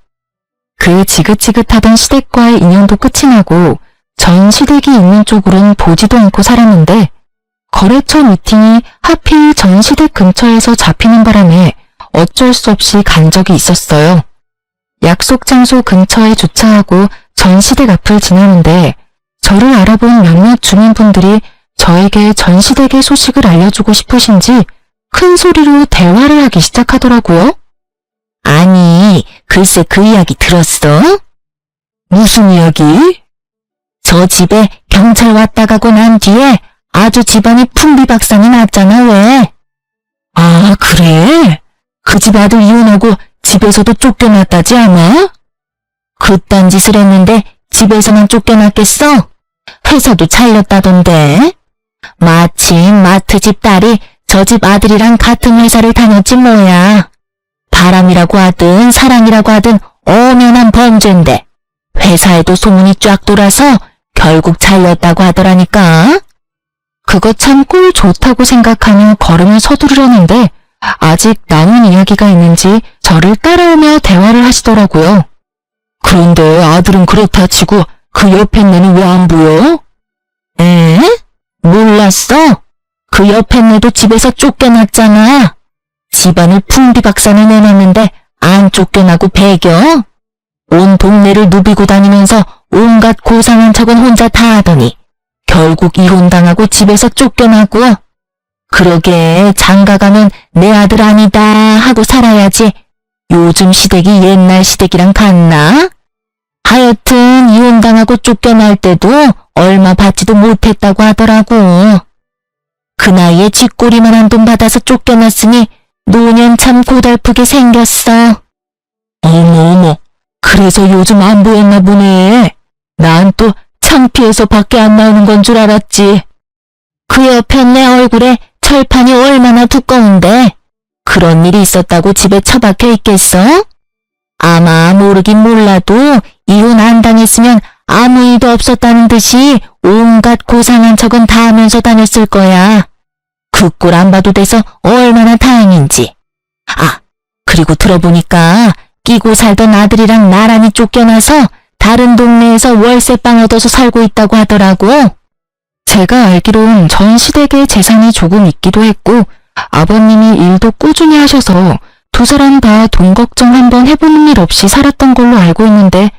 그 지긋지긋하던 시댁과의 인연도 끝이 나고 전 시댁이 있는 쪽으론 보지도 않고 살았는데 거래처 미팅이 하필 전 시댁 근처에서 잡히는 바람에 어쩔 수 없이 간 적이 있었어요. 약속 장소 근처에 주차하고 전 시댁 앞을 지나는데 저를 알아본 몇몇 주민분들이 저에게 전 시댁의 소식을 알려주고 싶으신지 큰 소리로 대화를 하기 시작하더라고요. 아니, 글쎄 그 이야기 들었어? 무슨 이야기? 저 집에 경찰 왔다 가고 난 뒤에 아주 집안이 풍비박산이 났잖아, 왜? 아, 그래? 그 집 아들 이혼하고 집에서도 쫓겨났다지 아마? 그딴 짓을 했는데 집에서만 쫓겨났겠어? 회사도 잘렸다던데? 마침 마트 집 딸이 저 집 아들이랑 같은 회사를 다녔지 뭐야. 바람이라고 하든 사랑이라고 하든 엄연한 범죄인데 회사에도 소문이 쫙 돌아서 결국 잘렸다고 하더라니까. 그거 참 꿀 좋다고 생각하며 걸음을 서두르려는데 아직 남은 이야기가 있는지 저를 따라오며 대화를 하시더라고요. 그런데 아들은 그렇다 치고 그 옆에 애는 왜 안 보여? 에? 몰랐어? 그 옆에 애도 집에서 쫓겨났잖아. 집안을 풍비박산을 내놨는데 안 쫓겨나고 배겨? 온 동네를 누비고 다니면서 온갖 고상한 척은 혼자 다 하더니 결국 이혼당하고 집에서 쫓겨나고. 그러게 장가가면 내 아들 아니다 하고 살아야지. 요즘 시댁이 옛날 시댁이랑 같나? 하여튼 이혼당하고 쫓겨날 때도 얼마 받지도 못했다고 하더라고. 그 나이에 쥐꼬리만한 돈 받아서 쫓겨났으니 노년 참 고달프게 생겼어. 어머, 그래서 요즘 안 보였나 보네. 난 또 창피해서 밖에 안 나오는 건 줄 알았지. 그 옆에 내 얼굴에 철판이 얼마나 두꺼운데 그런 일이 있었다고 집에 처박혀 있겠어? 아마 모르긴 몰라도 이혼 안 당했으면 아무 일도 없었다는 듯이 온갖 고상한 척은 다 하면서 다녔을 거야. 그 꼴 안 봐도 돼서 얼마나 다행인지. 아, 그리고 들어보니까 끼고 살던 아들이랑 나란히 쫓겨나서 다른 동네에서 월세방 얻어서 살고 있다고 하더라고. 제가 알기론 전 시댁에 재산이 조금 있기도 했고 아버님이 일도 꾸준히 하셔서 두 사람 다 돈 걱정 한번 해보는 일 없이 살았던 걸로 알고 있는데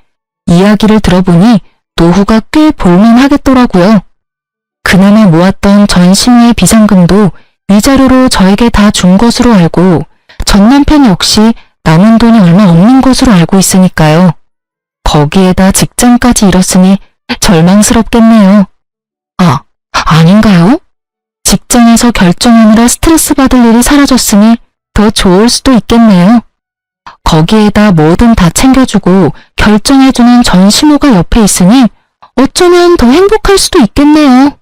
이야기를 들어보니 노후가 꽤 볼만하겠더라고요. 그나마 모았던 전 시누의 비상금도 위자료로 저에게 다 준 것으로 알고 전 남편 역시 남은 돈이 얼마 없는 것으로 알고 있으니까요. 거기에다 직장까지 잃었으니 절망스럽겠네요. 아, 아닌가요? 직장에서 결정하느라 스트레스 받을 일이 사라졌으니 더 좋을 수도 있겠네요. 거기에다 뭐든 다 챙겨주고 결정해주는 전 시모가 옆에 있으니 어쩌면 더 행복할 수도 있겠네요.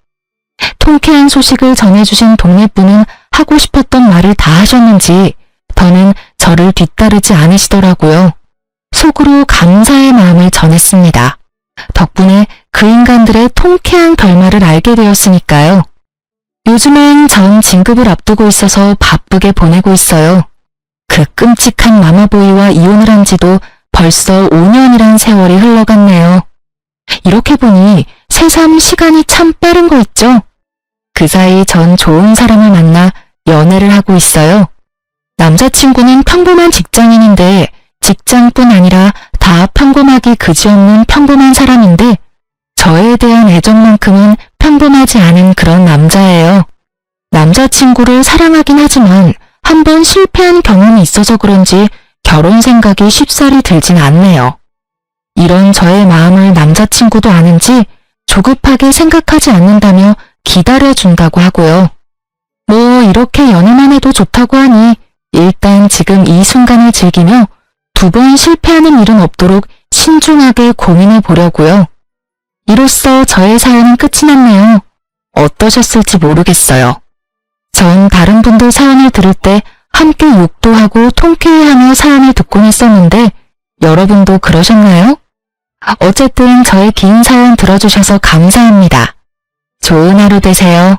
통쾌한 소식을 전해주신 동네분은 하고 싶었던 말을 다 하셨는지 더는 저를 뒤따르지 않으시더라고요. 속으로 감사의 마음을 전했습니다. 덕분에 그 인간들의 통쾌한 결말을 알게 되었으니까요. 요즘엔 전 진급을 앞두고 있어서 바쁘게 보내고 있어요. 그 끔찍한 마마보이와 이혼을 한 지도 벌써 5년이란 세월이 흘러갔네요. 이렇게 보니 새삼 시간이 참 빠른 거 있죠? 그 사이 전 좋은 사람을 만나 연애를 하고 있어요. 남자친구는 평범한 직장인인데 직장뿐 아니라 다 평범하기 그지없는 평범한 사람인데 저에 대한 애정만큼은 평범하지 않은 그런 남자예요. 남자친구를 사랑하긴 하지만 한번 실패한 경험이 있어서 그런지 결혼 생각이 쉽사리 들진 않네요. 이런 저의 마음을 남자친구도 아는지 조급하게 생각하지 않는다며 기다려준다고 하고요. 뭐 이렇게 연애만 해도 좋다고 하니 일단 지금 이 순간을 즐기며 2번 실패하는 일은 없도록 신중하게 고민해 보려고요. 이로써 저의 사연은 끝이 났네요. 어떠셨을지 모르겠어요. 전 다른 분들 사연을 들을 때 함께 욕도 하고 통쾌해하며 사연을 듣곤 했었는데 여러분도 그러셨나요? 어쨌든 저의 긴 사연 들어주셔서 감사합니다. 좋은 하루 되세요.